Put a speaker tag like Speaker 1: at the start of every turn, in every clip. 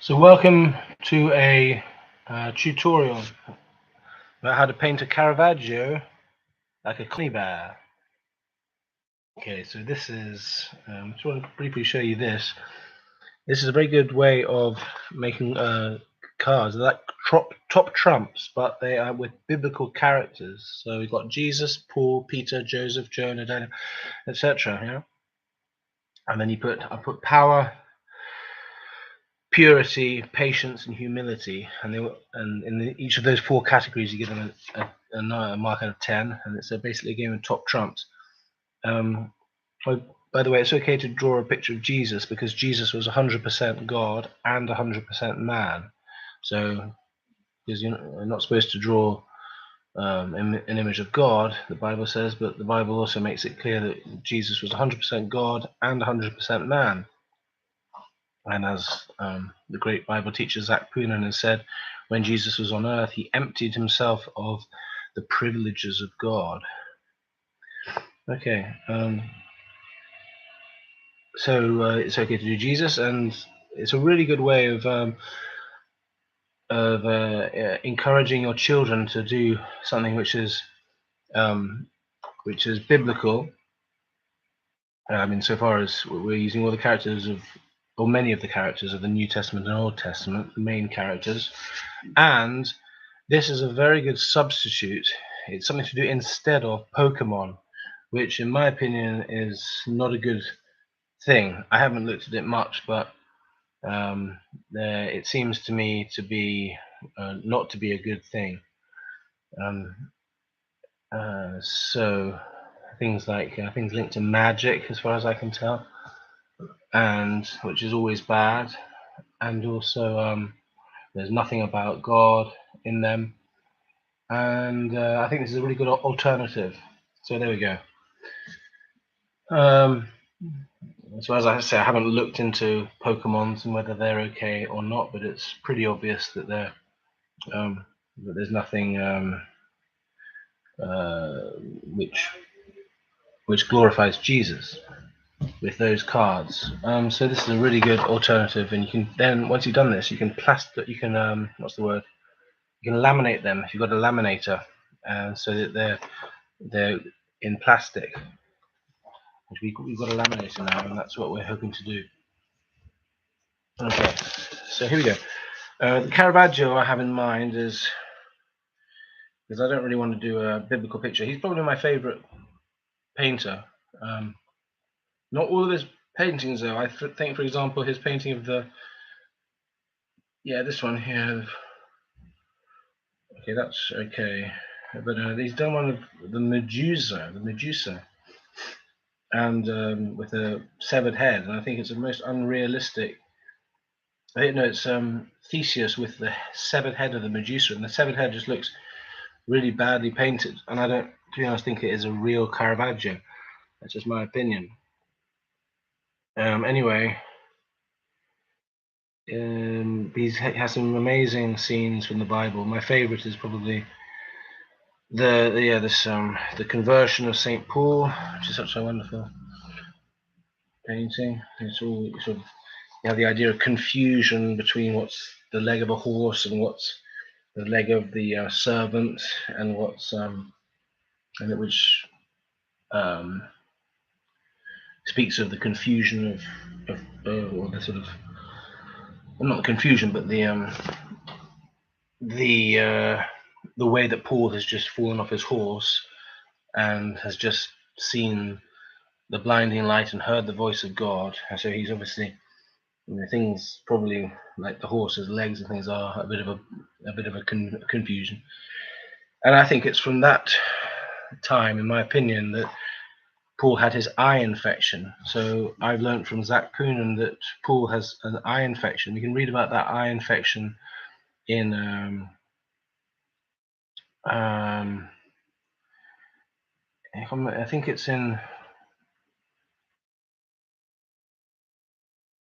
Speaker 1: So welcome to a tutorial about how to paint a Caravaggio like a Connie bear. Okay, so this is, I just want to briefly show you this. This is a very good way of making cards. They're like top trumps, but they are with biblical characters. So we've got Jesus, Paul, Peter, Joseph, Jonah, Daniel, etc. Yeah, and then I put power, purity, patience, and humility, and each of those four categories you give them a mark out of 10, and it's basically a game of top trumps. By the way, it's okay to draw a picture of Jesus because Jesus was 100% God and 100% man. So, because you're not supposed to draw an image of God, the Bible says, but the Bible also makes it clear that Jesus was 100% God and 100% man. And as the great Bible teacher Zach Poonen has said, when Jesus was on earth, he emptied himself of the privileges of God. Okay, so it's okay to do Jesus, and it's a really good way of encouraging your children to do something which is biblical. Insofar as we're using all the characters of, or many of the characters of the New Testament and Old Testament, the main characters, and this is a very good substitute. It's something to do instead of Pokemon, which in my opinion is not a good thing. I haven't looked at it much, but it seems to me to be not to be a good thing. So things like things linked to magic, as far as I can tell, and which is always bad, and also there's nothing about God in them, and I think this is a really good alternative. So there we go. As I say, I haven't looked into Pokemons and whether they're okay or not, but it's pretty obvious that they're that there's nothing which glorifies Jesus with those cards. So this is a really good alternative, and you can then, once you've done this, you can what's the word? You can laminate them if you've got a laminator, so that they're in plastic. We've got a laminator now, and that's what we're hoping to do. Okay, so here we go. The Caravaggio I have in mind is, because I don't really want to do a biblical picture. He's probably my favourite painter. Not all of his paintings, though. I think, for example, his painting of this one here. Okay, that's okay. But he's done one of the Medusa, and with a severed head, and I think it's the most unrealistic. No, it's Theseus with the severed head of the Medusa, and the severed head just looks really badly painted, and I don't, to be honest, think it is a real Caravaggio. That's just my opinion. Anyway, he has some amazing scenes from the Bible. My favorite is probably the conversion of Saint Paul, which is such a wonderful painting. It's all sort of, you have the idea of confusion between what's the leg of a horse and what's the leg of the servant, and what's and which speaks of the confusion or the sort of, well, not the confusion, but the way that Paul has just fallen off his horse and has just seen the blinding light and heard the voice of God, and so he's obviously, things probably like the horse's legs and things are a bit of a confusion, and I think it's from that time, in my opinion, that Paul had his eye infection. So I've learned from Zach Poonen that Paul has an eye infection. You can read about that eye infection in I think it's in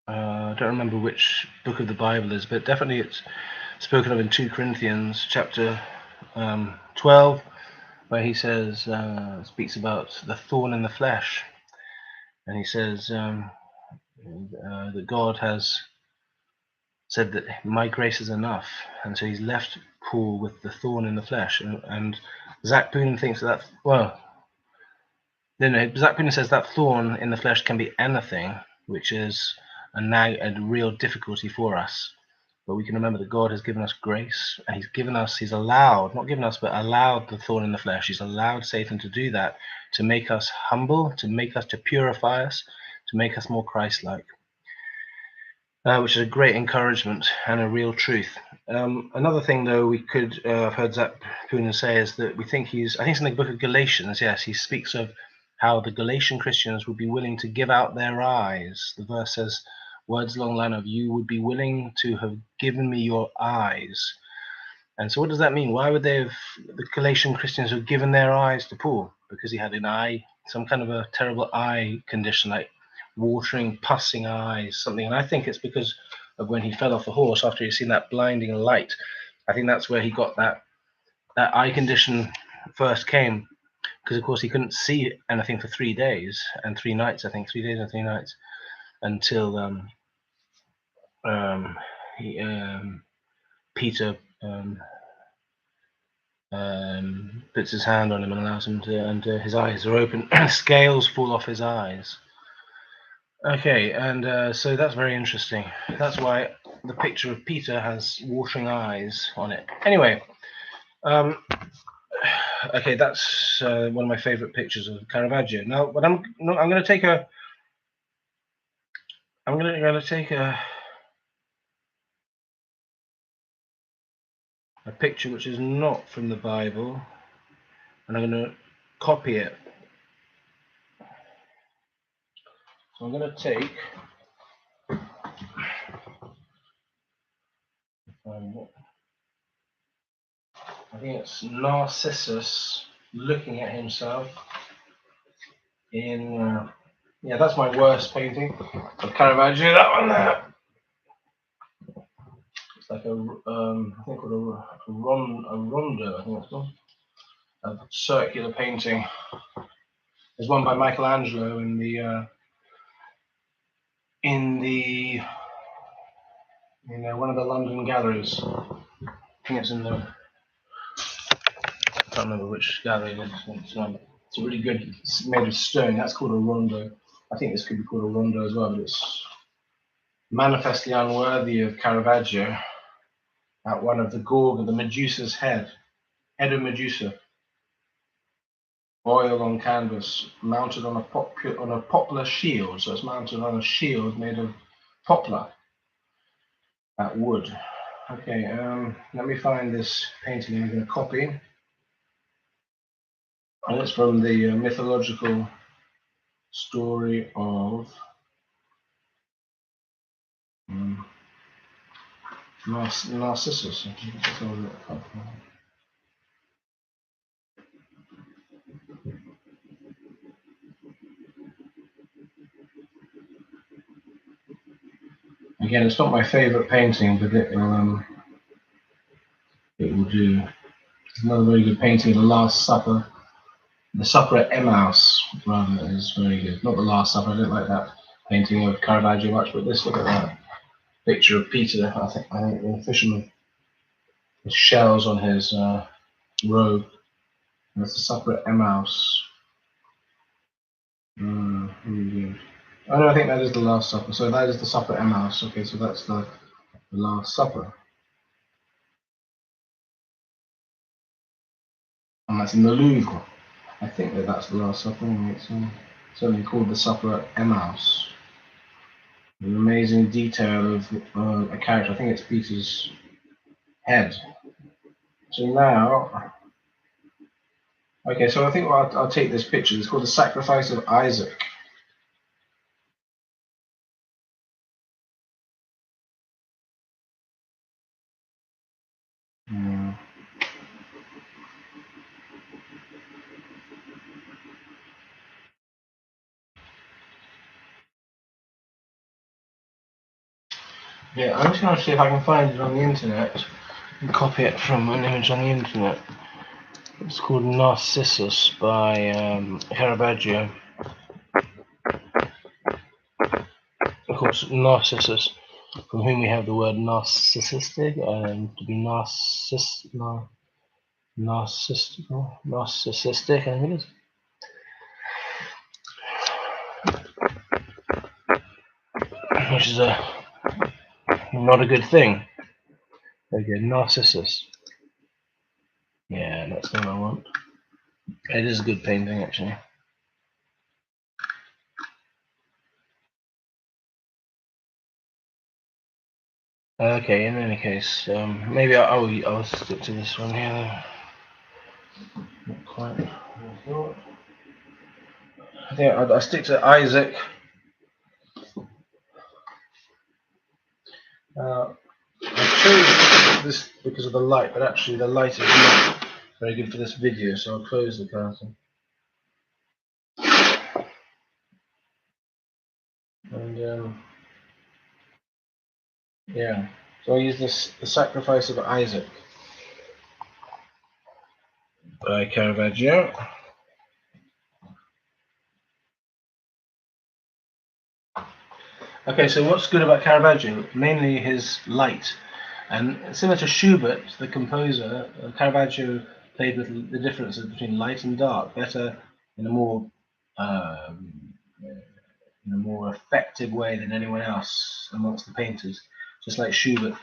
Speaker 1: I don't remember which book of the Bible is, but definitely it's spoken of in 2 Corinthians chapter 12, where he says, speaks about the thorn in the flesh, and he says that God has said that my grace is enough, and so he's left Paul with the thorn in the flesh. And Zach Poonen thinks that, well, no, Zach Poonen says that thorn in the flesh can be anything, which is a real difficulty for us. But we can remember that God has given us grace, and he's allowed, not given us, but allowed the thorn in the flesh. He's allowed Satan to do that, to make us humble, to purify us, to make us more Christ-like, which is a great encouragement and a real truth. Another thing, though, we could have heard Zach Poonen say is that I think it's in the book of Galatians, yes, he speaks of how the Galatian Christians would be willing to give out their eyes. The verse says, words along the line of, you would be willing to have given me your eyes. And so what does that mean? Why would the Galatian Christians have given their eyes to Paul? Because he had some kind of a terrible eye condition, like watering, pussing eyes, something. And I think it's because of when he fell off the horse after he'd seen that blinding light. I think that's where he got that eye condition first came, because of course he couldn't see anything for 3 days and 3 nights, I think, 3 days and 3 nights, until Peter puts his hand on him and allows him to, and his eyes are open. Scales fall off his eyes. Okay, and so that's very interesting. That's why the picture of Peter has watering eyes on it. Anyway, okay, that's one of my favorite pictures of Caravaggio. Now, but I'm going to take a picture which is not from the Bible, and I'm going to copy it. So I'm going to take I think it's Narcissus looking at himself in yeah, that's my worst painting of Caravaggio, that one there. It's like I think called a rondo, I think it's called. A circular painting. There's one by Michelangelo in one of the London galleries. I think it's in the, I can't remember which gallery it is. It's a really good, it's made of stone. That's called a rondo. I think this could be called a rondo as well, but it's manifestly unworthy of Caravaggio. At one of the Gorg of the Medusa's head of Medusa, oil on canvas, mounted on a poplar shield. So it's mounted on a shield made of poplar, that wood. Okay, let me find this painting I'm going to copy. And it's from the mythological story of Narcissus. Again, it's not my favorite painting, but it will do. It's another very good painting of the Last Supper. The Supper at Emmaus, rather, is very good. Not the Last Supper. I don't like that painting of Caravaggio much, but this, look at that picture of Peter. I think the fisherman with shells on his robe. That's the Supper at Emmaus. Really good. Oh no, I think that is the Last Supper. So that is the Supper at Emmaus. Okay, so that's the Last Supper. And that's in the Louvre. I think that's the Last Supper. It's certainly called the Supper at Emmaus. An amazing detail of a character. I think it's Peter's head. So now, okay, so I think I'll take this picture. It's called the Sacrifice of Isaac. Yeah, I'm just going to see if I can find it on the internet and copy it from an image on the internet. It's called Narcissus by Caravaggio. Of course, Narcissus. from whom we have the word narcissistic, to be narcissistic, I think it is. Which is not a good thing. Okay, Narcissus. Yeah, that's not what I want. It is a good painting, actually. Okay, in any case, maybe I'll stick to this one here. Not quite. I think I'll stick to Isaac. I chose this because of the light, but actually the light is not very good for this video, so I'll close the curtain. And yeah, so I'll use the Sacrifice of Isaac by Caravaggio. Okay, so what's good about Caravaggio? Mainly his light. And similar to Schubert, the composer, Caravaggio played with the differences between light and dark better in a more effective way than anyone else amongst the painters. Just like Schubert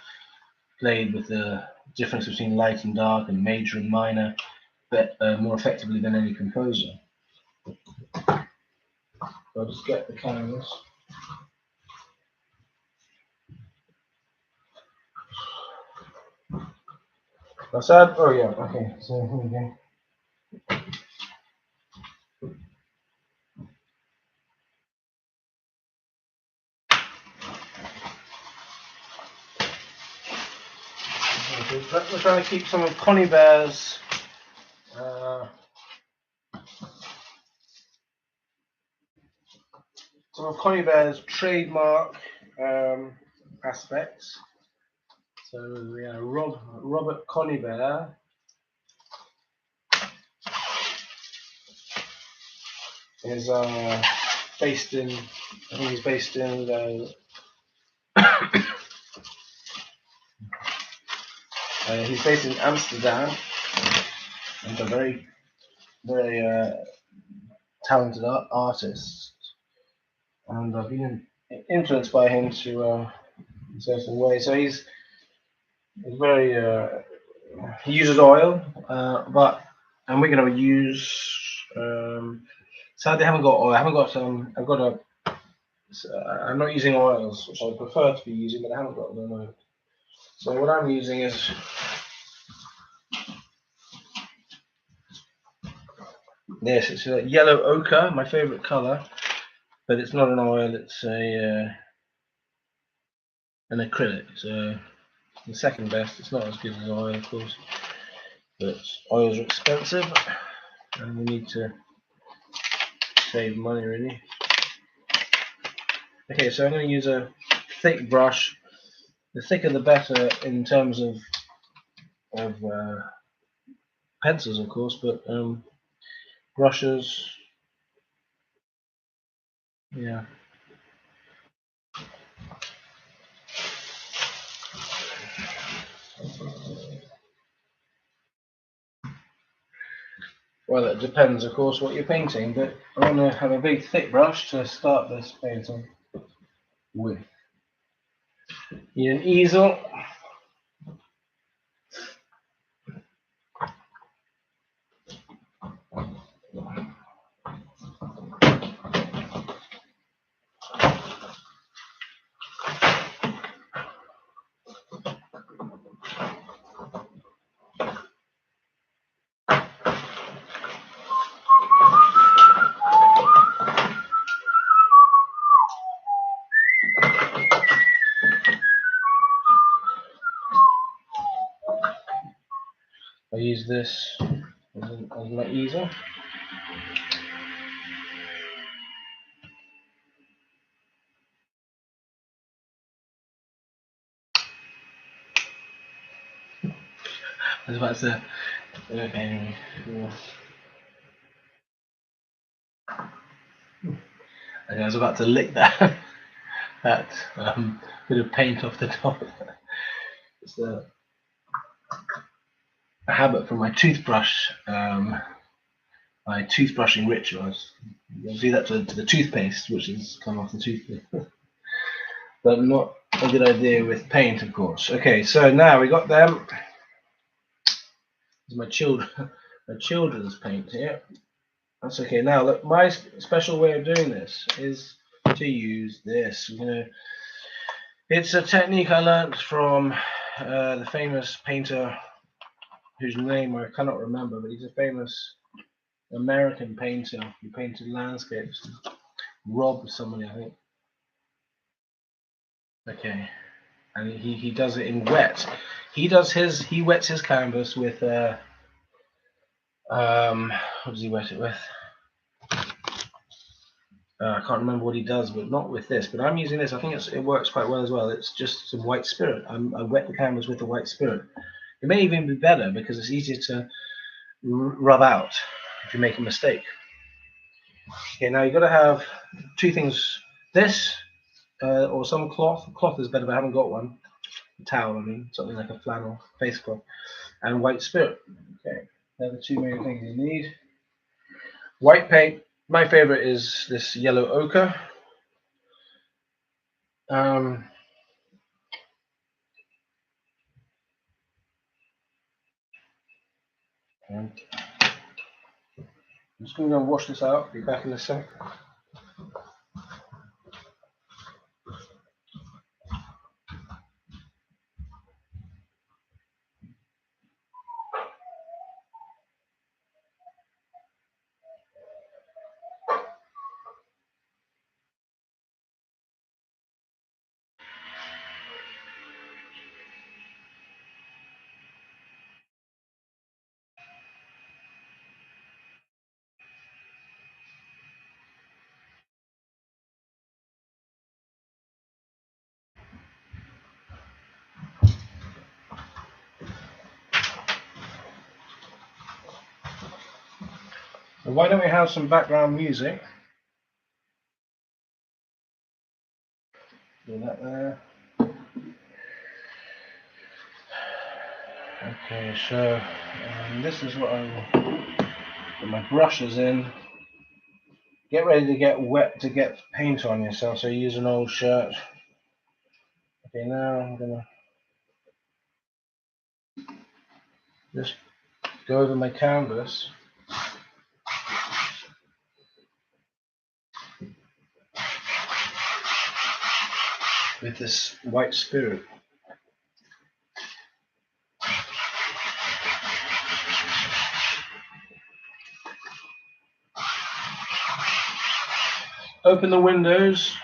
Speaker 1: played with the difference between light and dark and major and minor, but more effectively than any composer. So I'll just get the canvas. That's that. Oh yeah. Okay. So here we go. We're trying to keep some of Connie Bear's trademark aspects. So yeah, Robert Conybeare is based in. I think he's based in. He's based in Amsterdam, and a very, very talented artist. And I've been influenced by him to in a certain way. So he's very. He uses oil, and we're going to use. Sadly, I haven't got oil. I haven't got. I've got a. I'm not using oils, which I prefer to be using, but I haven't got them. So what I'm using is this. It's a yellow ochre, my favourite colour, but it's not an oil. It's an acrylic. So the second best. It's not as good as oil, of course, but oils are expensive, and we need to save money, really. Okay, so I'm going to use a thick brush. The thicker the better in terms of pencils, of course, but brushes, yeah. Well, it depends, of course, what you're painting, but I want to have a big thick brush to start this painting with. You need an easel. I use this as my easel. I was about to say, okay, I was about to lick that. that bit of paint off the top. It's a habit from my toothbrush, my toothbrushing rituals. I'll do that to the toothpaste, which has come off the toothpaste. But not a good idea with paint, of course. Okay, so now we got them. This is my children's paint here. That's okay. Now, look, my special way of doing this is to use this. It's a technique I learned from the famous painter whose name I cannot remember, but he's a famous American painter who painted landscapes. Rob somebody, I think. Okay, and he does it in wet. He wets his canvas with what does he wet it with? I can't remember what he does, but not with this. But I'm using this. I think it works quite well as well. It's just some white spirit. I wet the canvas with the white spirit. It may even be better because it's easier to rub out if you make a mistake. Okay, now you've got to have two things. This or some cloth. Cloth is better, but I haven't got one. A towel, I mean, something like a flannel face cloth, and white spirit. Okay, they're the two main things you need. White paint. My favorite is this yellow ochre. And I'm just going to go and wash this out. Be back in a sec. So why don't we have some background music? Do that there. Okay, so this is what I will put my brushes in. Get ready to get wet to get paint on yourself. So use an old shirt. Okay, now I'm gonna just go over my canvas. With this white spirit. Open the windows.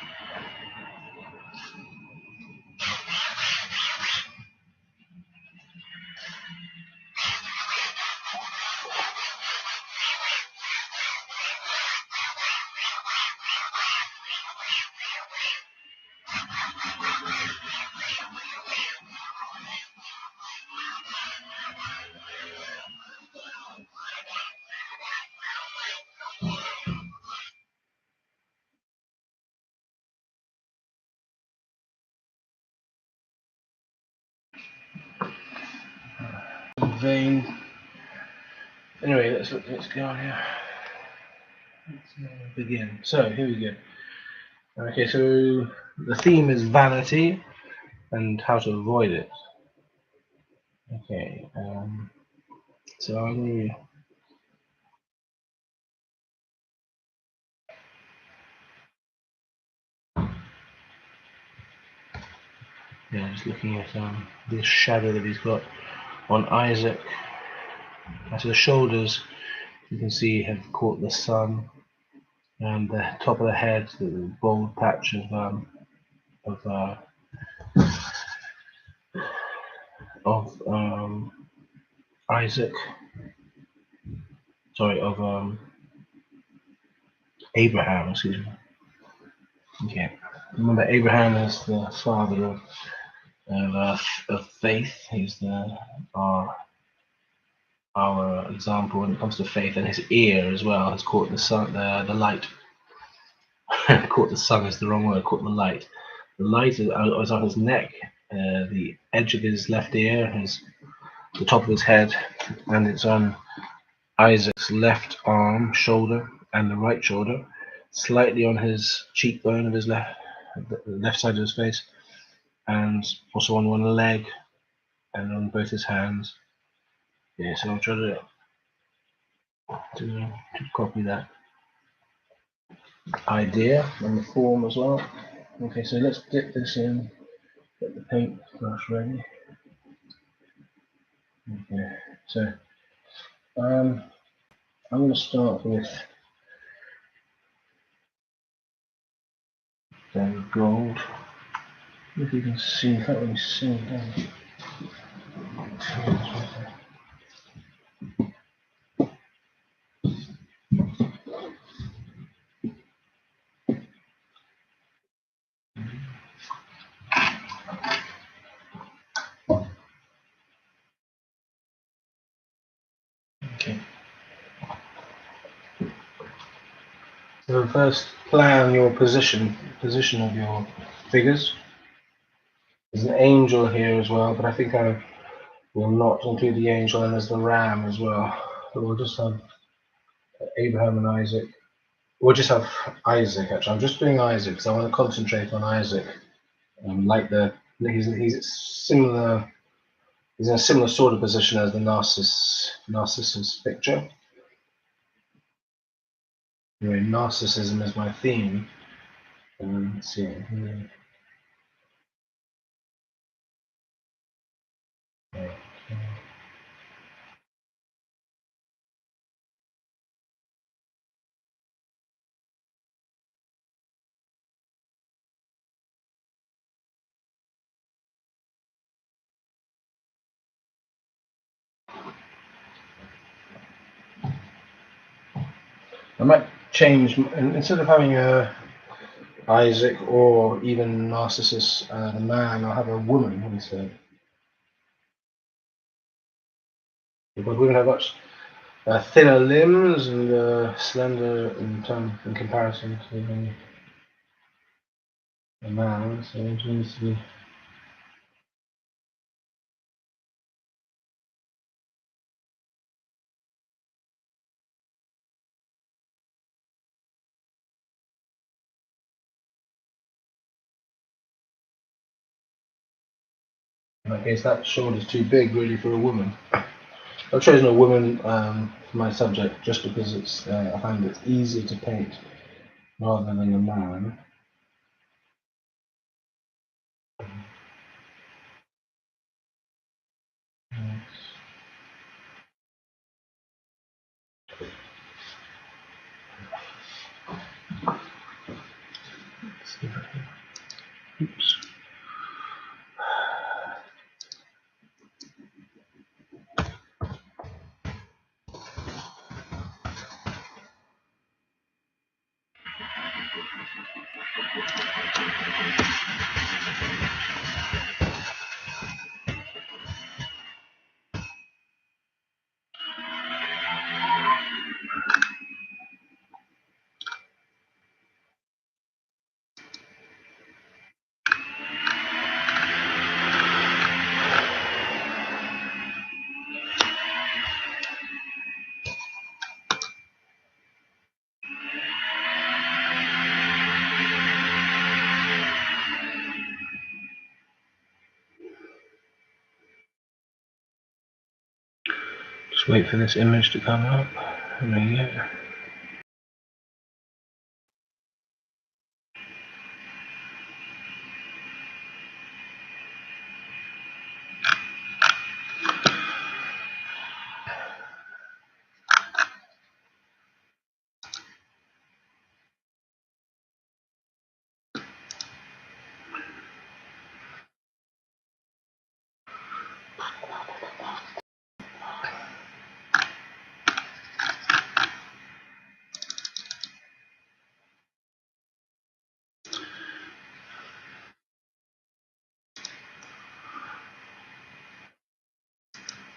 Speaker 1: Vein. Anyway, let's go on here. Let's begin. So here we go. Okay, so the theme is vanity and how to avoid it. Okay, so I'm going to just looking at this shadow that he's got on Isaac. So the shoulders, you can see, have caught the sun, and the top of the head, the bald patch of Isaac. Sorry, of Abraham. Excuse me. Okay. Remember, Abraham is the father of faith. He's our example when it comes to faith, and his ear as well has caught the sun, the light. Caught the sun is the wrong word. Caught the light. The light is on his neck, the edge of his left ear, the top of his head, and it's on Isaac's left arm, shoulder, and the right shoulder, slightly on his cheekbone of his the left side of his face, and also on one leg, and on both his hands. Yeah, so I'll try to copy that idea and the form as well. Okay, so let's dip this in, get the paint brush ready. Okay, so I'm going to start with the gold. If you can see, can't really see that. Okay. So first, plan your position of your figures. There's an angel here as well, but I think I will not include the angel, and there's the ram as well. So we'll just have Abraham and Isaac. We'll just have Isaac, actually. I'm just doing Isaac because I want to concentrate on Isaac. He's similar. He's in a similar sort of position as the Narcissus picture. Anyway, narcissism is my theme. Let's see. I might change, instead of having Isaac or even Narcissus, the man, I'll have a woman instead. Because women have much thinner limbs and slender in comparison to a man, so it needs to be. In that case, that shoulder's too big really for a woman. I've chosen a woman for my subject just because it's I find it's easier to paint rather than a man. Oops. Just wait for this image to come up. There you go.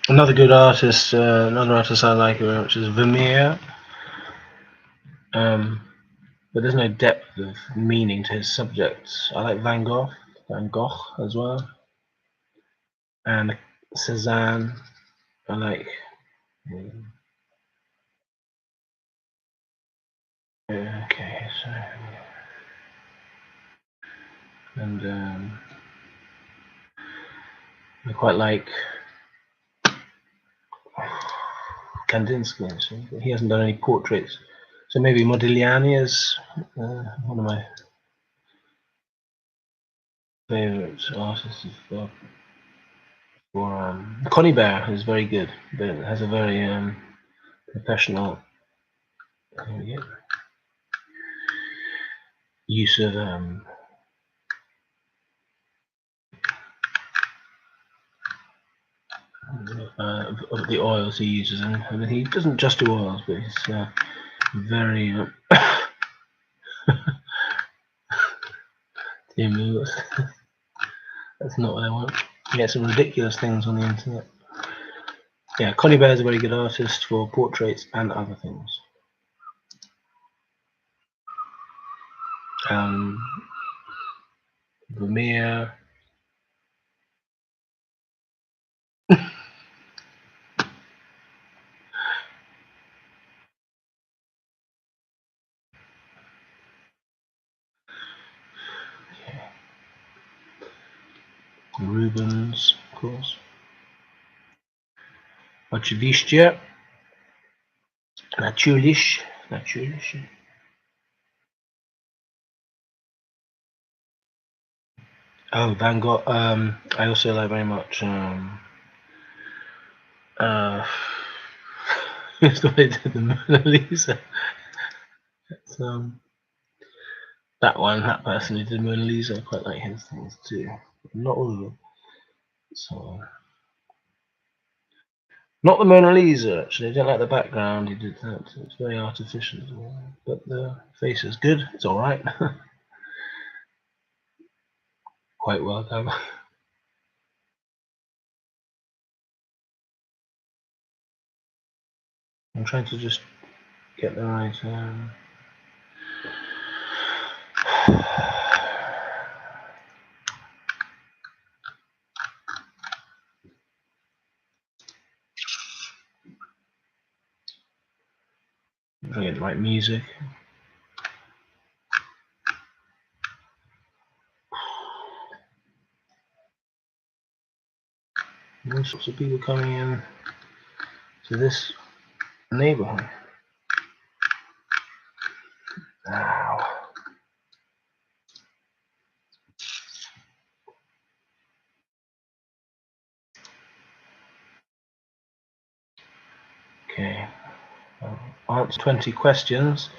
Speaker 1: Another good artist, another artist I like, which is Vermeer. but there's no depth of meaning to his subjects. I like Van Gogh as well, and Cézanne. I like. Okay, so and I quite like Kandinsky. So he hasn't done any portraits, so maybe Modigliani is one of my favorite artists. Connie Bear is very good, but it has a very professional use of the oils he uses, and I mean, he doesn't just do oils, but he's very that's not what I want. You get some ridiculous things on the internet. Yeah, Connie Bear is a very good artist for portraits and other things. Vermeer. Rubens, of course. Oczywiście. Natürlich. Oh, Van Gogh. I also like very much. It's the way to the Mona Lisa. It's, that one, that person who did Mona Lisa, I quite like his things too. Not all of them. So, not the Mona Lisa, actually. I don't like the background he did that. It's very artificial as well. But the face is good. It's alright. Quite well done. I'm trying to just get the right. Trying to get the right music. All sorts of people coming in to this neighborhood. Wow. Okay. I'll answer 20 questions.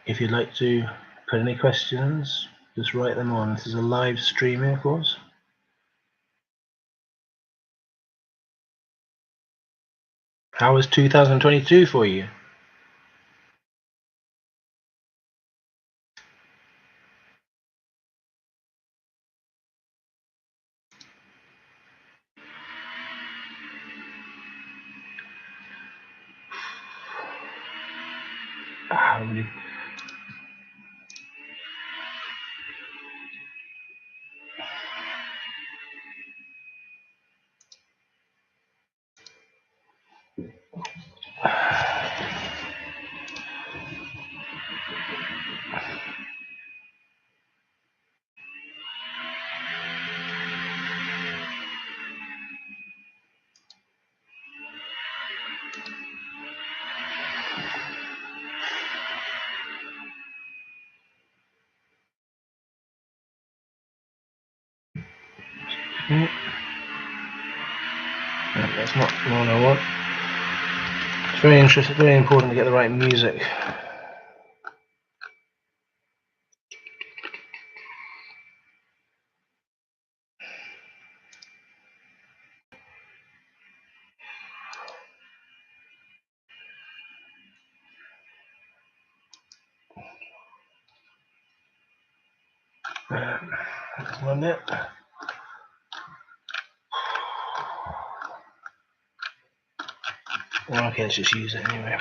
Speaker 1: If you'd like to put any questions, just write them on. This is a live streaming, of course. How was 2022 for you? Really. That's not what I want. It's very interesting, very important to get the right music. That's one bit. Well, okay, let's just use it anyway.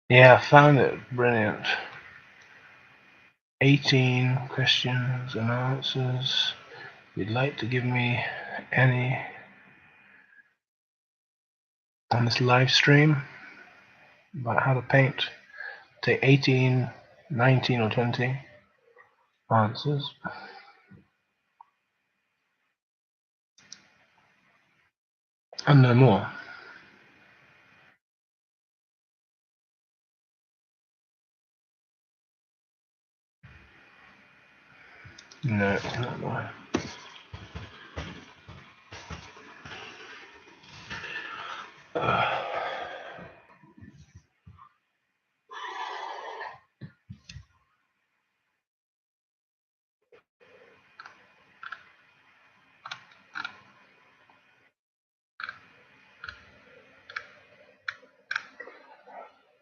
Speaker 1: Yeah, I found it brilliant. 18 questions and answers. If you'd like to give me any on this live stream about how to paint, take 18, 19 or 20 answers. And no more. No, not more.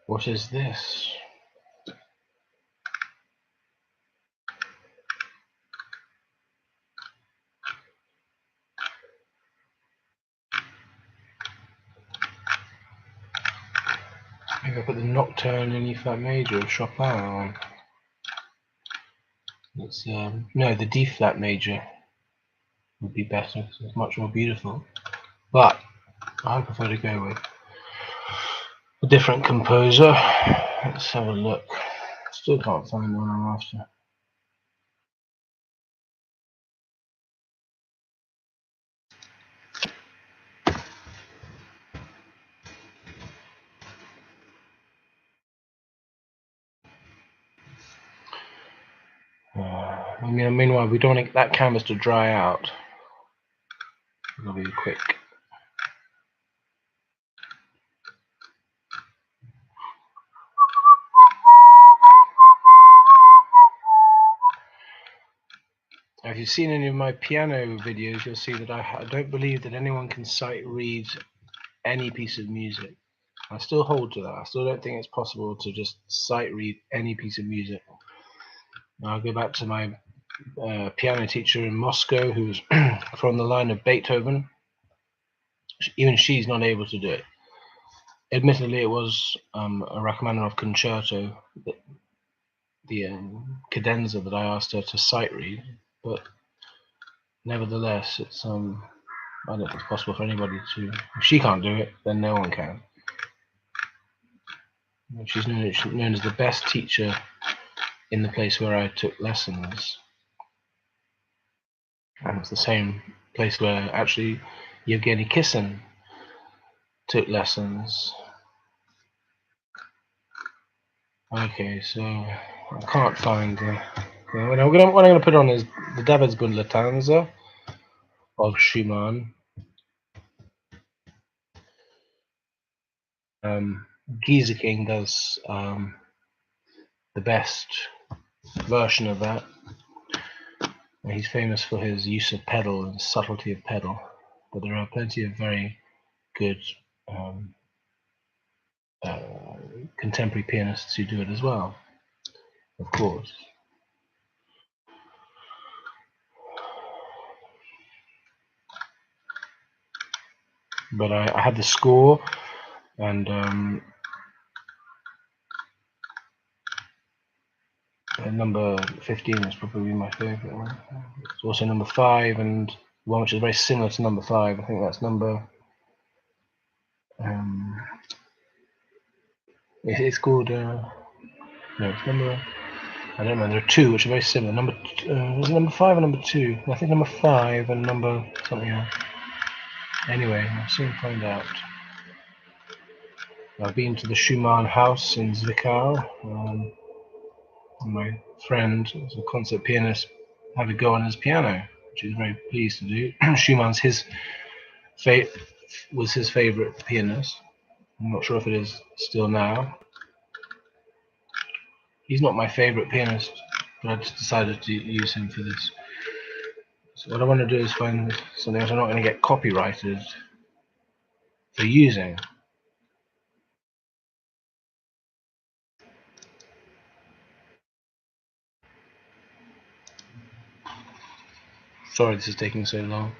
Speaker 1: What is this? Maybe I put the Nocturne in E flat major of Chopin on. It's no, the D flat major would be better because it's much more beautiful. But I prefer to go with a different composer. Let's have a look. Still can't find the one I'm after. Meanwhile, we don't want that canvas to dry out. It'll be quick. Now, if you've seen any of my piano videos, you'll see that I don't believe that anyone can sight read any piece of music. I still hold to that. I still don't think it's possible to just sight read any piece of music. Now, I'll go back to my piano teacher in Moscow, who's from the line of Beethoven. Even she's not able to do it. Admittedly, it was a Rachmaninoff concerto, the cadenza that I asked her to sight read, but nevertheless, it's I don't think it's possible for anybody to. If she can't do it, then no one can. She's known as the best teacher in the place where I took lessons, and it's the same place where actually Yevgeny Kissin took lessons. Okay, so I can't find. What I'm going to put on is the Davidsbund Latanza of Schumann. Gieseking does the best version of that. He's famous for his use of pedal and subtlety of pedal, but there are plenty of very good contemporary pianists who do it as well, of course. But I had the score, and number 15 is probably my favorite one. It's also number 5, and one which is very similar to number 5. I think that's number. It's called. No, it's number. I don't know. There are 2 which are very similar. Is it number 5 or number 2? I think number 5 and number something else. Anyway, I'll soon find out. I've been to the Schumann house in Zwickau. My friend, who's a concert pianist, had a go on his piano, which he was very pleased to do. Schumann's was his favourite pianist. I'm not sure if it is still now. He's not my favourite pianist, but I just decided to use him for this. So what I want to do is find something else I'm not going to get copyrighted for using. Sorry this is taking so long.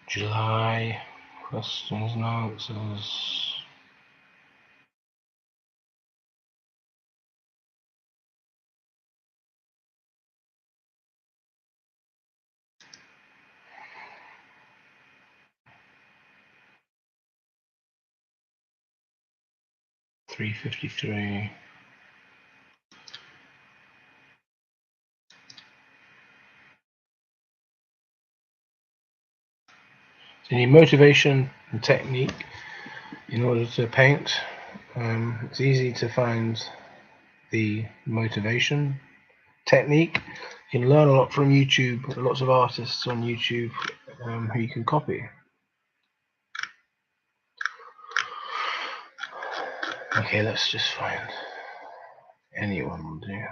Speaker 1: July. Questions and answers. $3.53. So you need motivation and technique in order to paint. It's easy to find the motivation. Technique, you can learn a lot from YouTube. Lots of artists on YouTube who you can copy. Okay, let's just find anyone will do.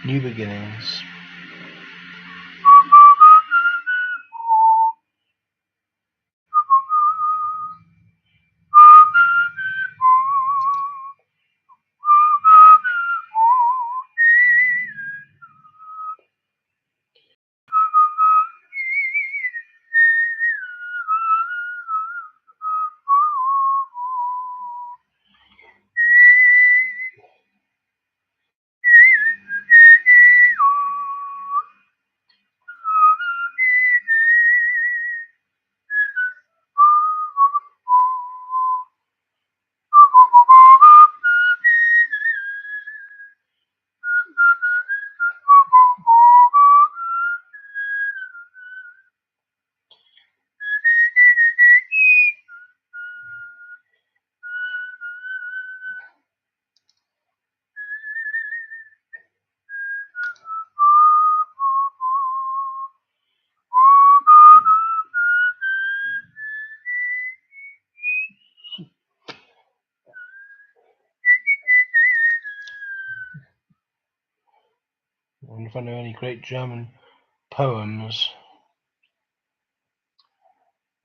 Speaker 1: New beginnings. I wonder if I know any great German poems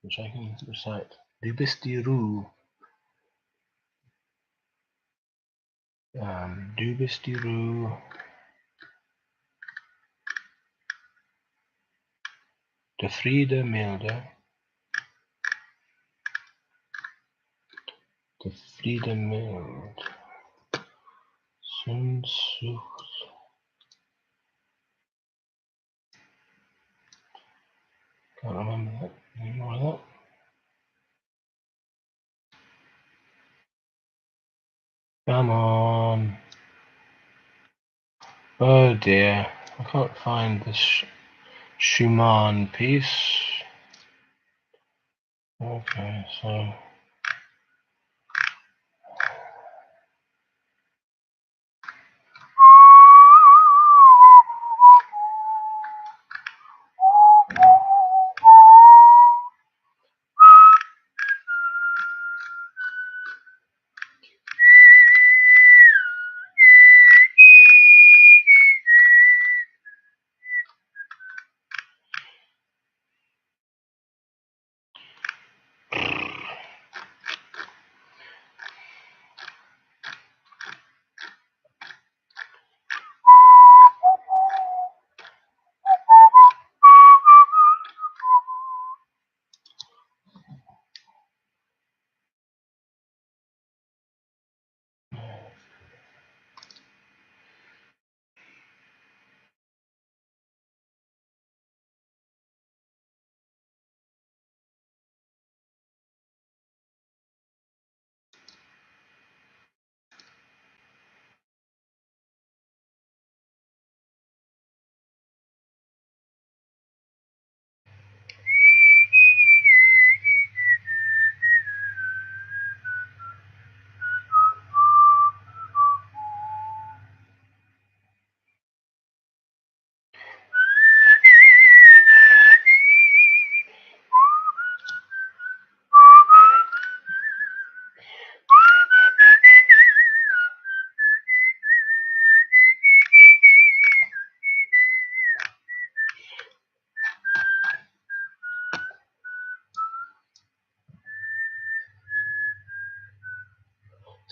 Speaker 1: which I can recite. Du bist die Ruhe. Du bist die Ruhe. Der Friede milde. Der Friede mild. Sehnsucht. Can't remember that. Any more of that? Come on. Oh dear. I can't find this Schumann piece. Okay, so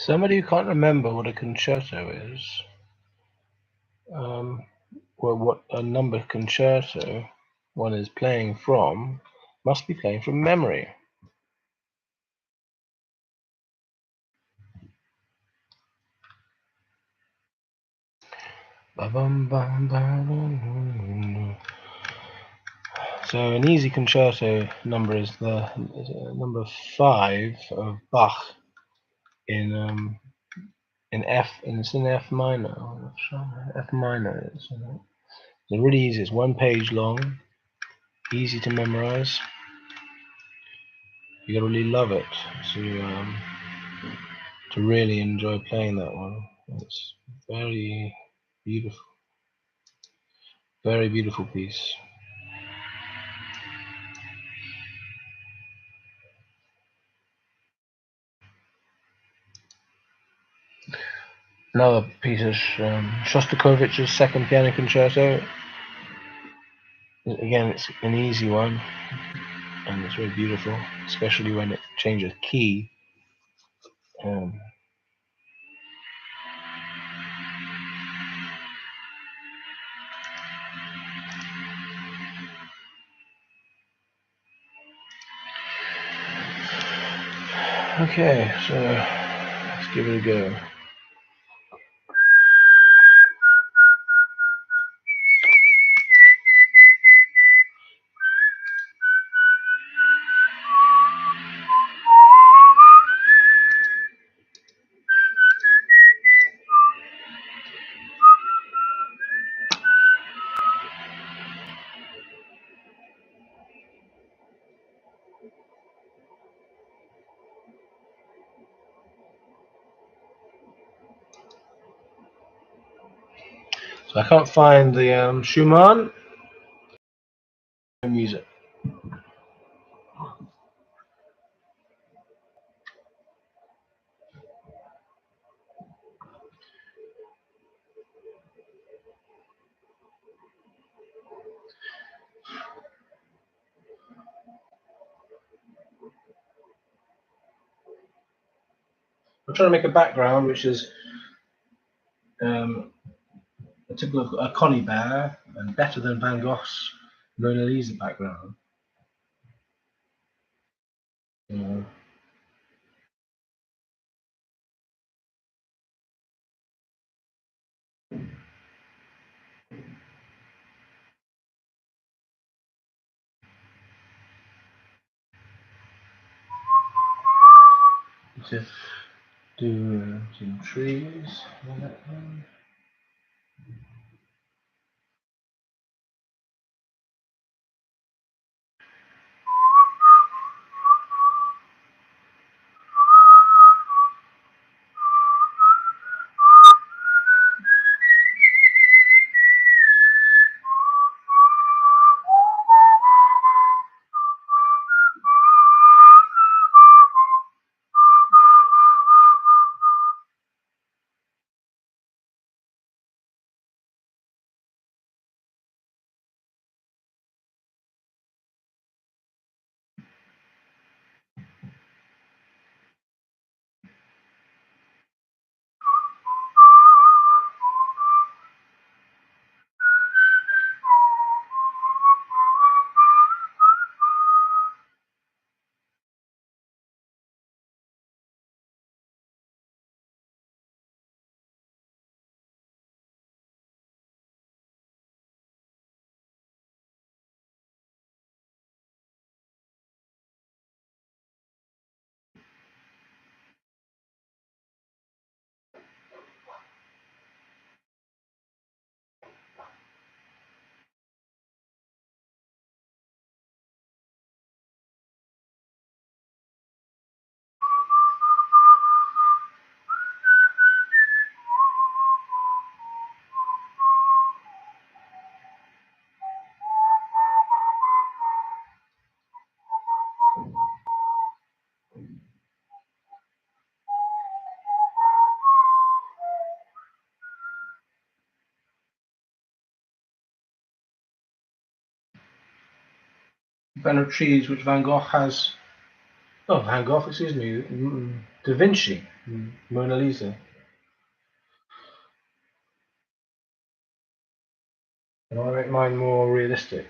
Speaker 1: Somebody who can't remember what a concerto is, well, what a number concerto one is playing from, must be playing from memory. So an easy concerto number is number 5 of Bach in F, and it's in F minor. F minor. It's really easy. It's 1 page long, easy to memorize. You gotta really love it to really enjoy playing that one. It's very beautiful, very beautiful piece. Another piece is Shostakovich's Second Piano Concerto. Again, it's an easy one, and it's very beautiful, especially when it changes key. Okay, so let's give it a go. So I can't find the Schumann music. I'm trying to make a background which is a typical a Connie Bear and better than Van Gogh's Mona Lisa background. Just do some trees. Kind of trees which Van Gogh has. Oh, Van Gogh, excuse me, Da Vinci Mona Lisa. And I make mine more realistic.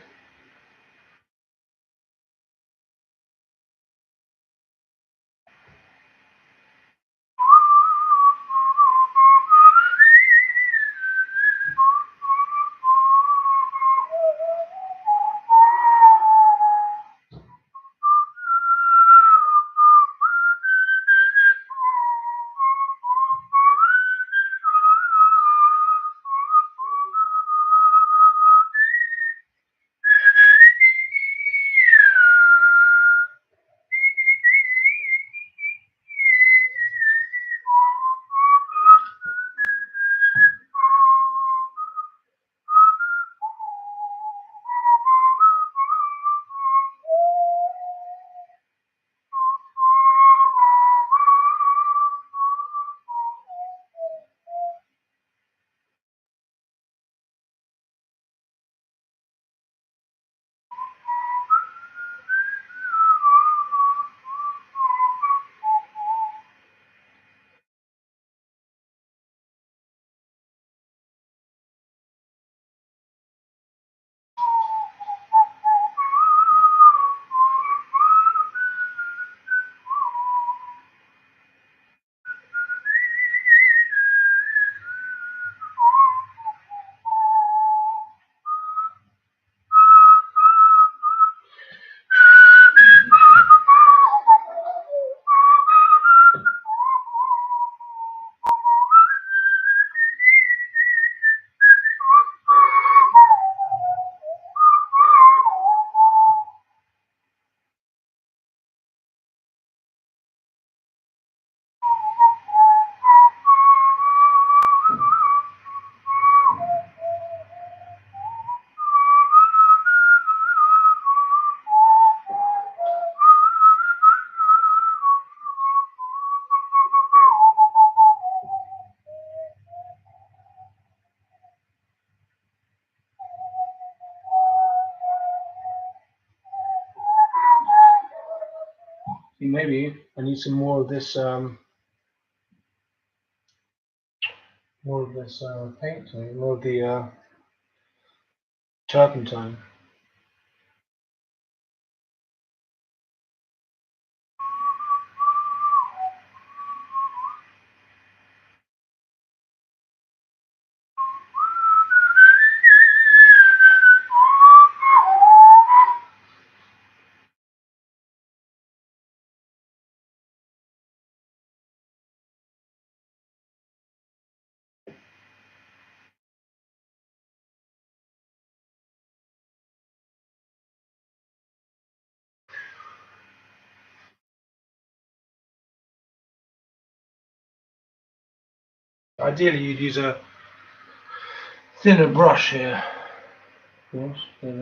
Speaker 1: Maybe I need some more of this paint, more of the turpentine. Ideally, you'd use a thinner brush here, of course, but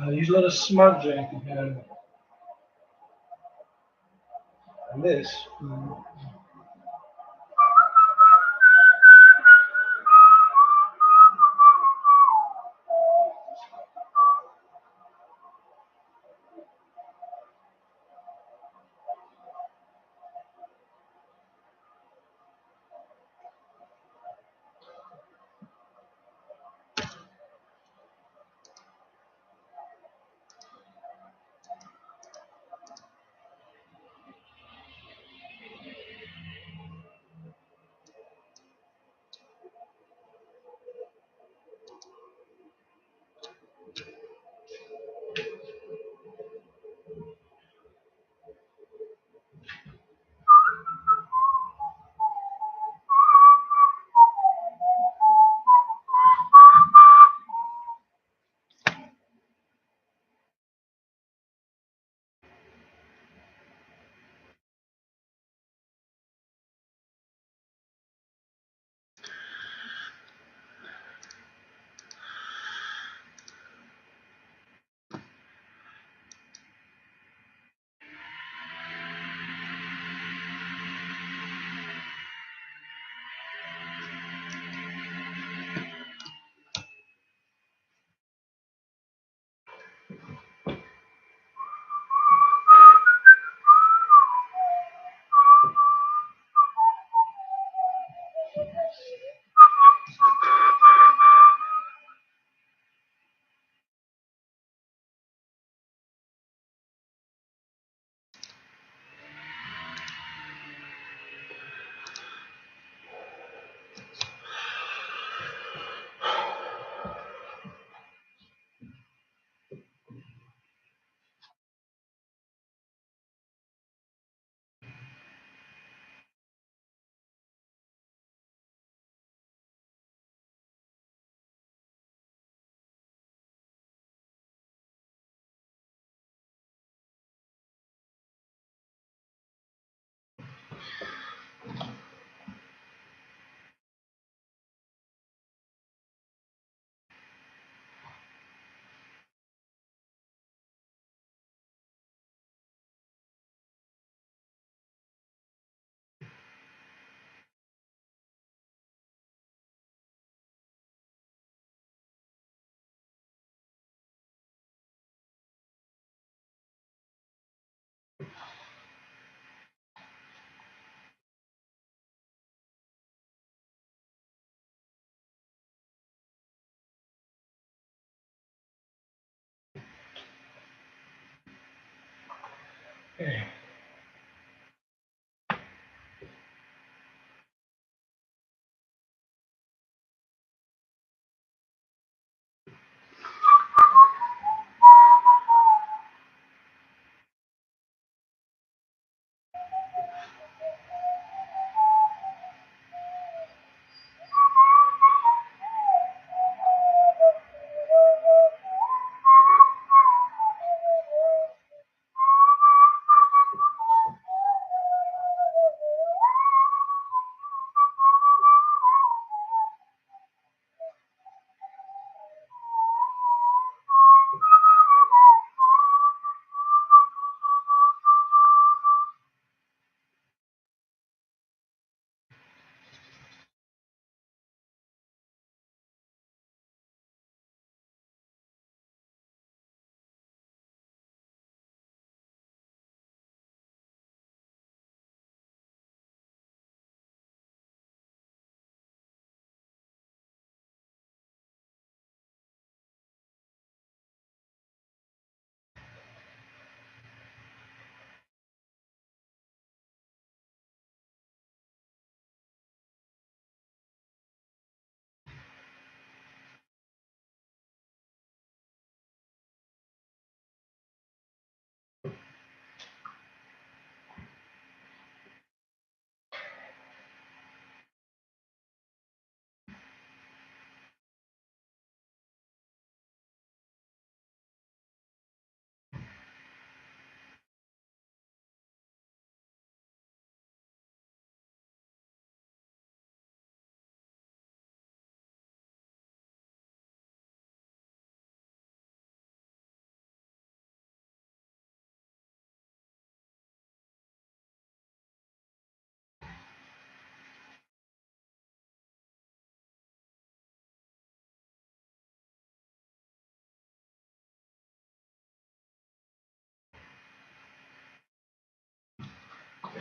Speaker 1: Use a lot of smudging and this. Okay.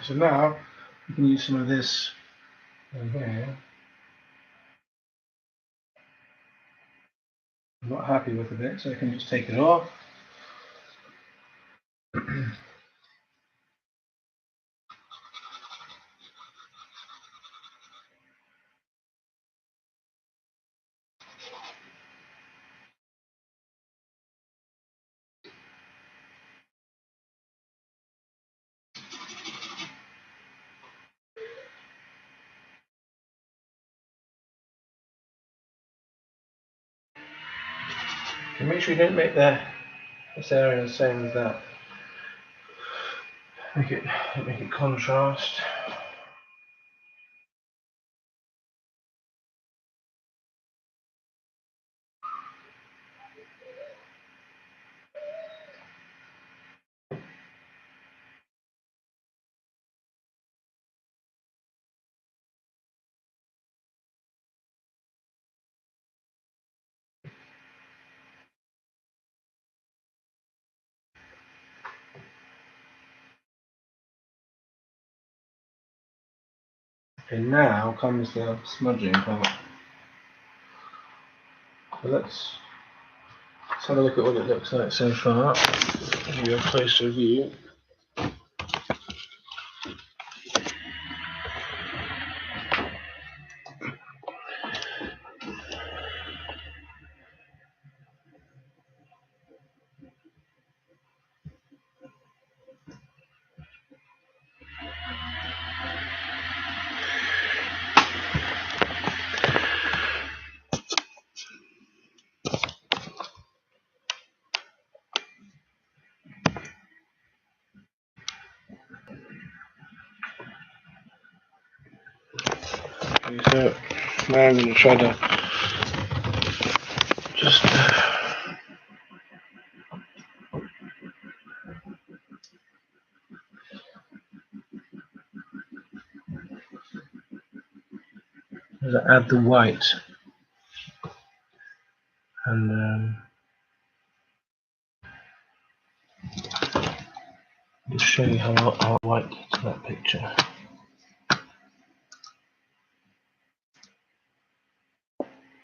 Speaker 1: So now you can use some of this in here. I'm not happy with the bit, so I can just take it off. And make sure you don't make this area the same as that. Make it contrast. And now comes the smudging part. So let's have a look at what it looks like so far. Give you a closer view. Okay, so now I'm going to try to just add the white and just show you how white gets that picture.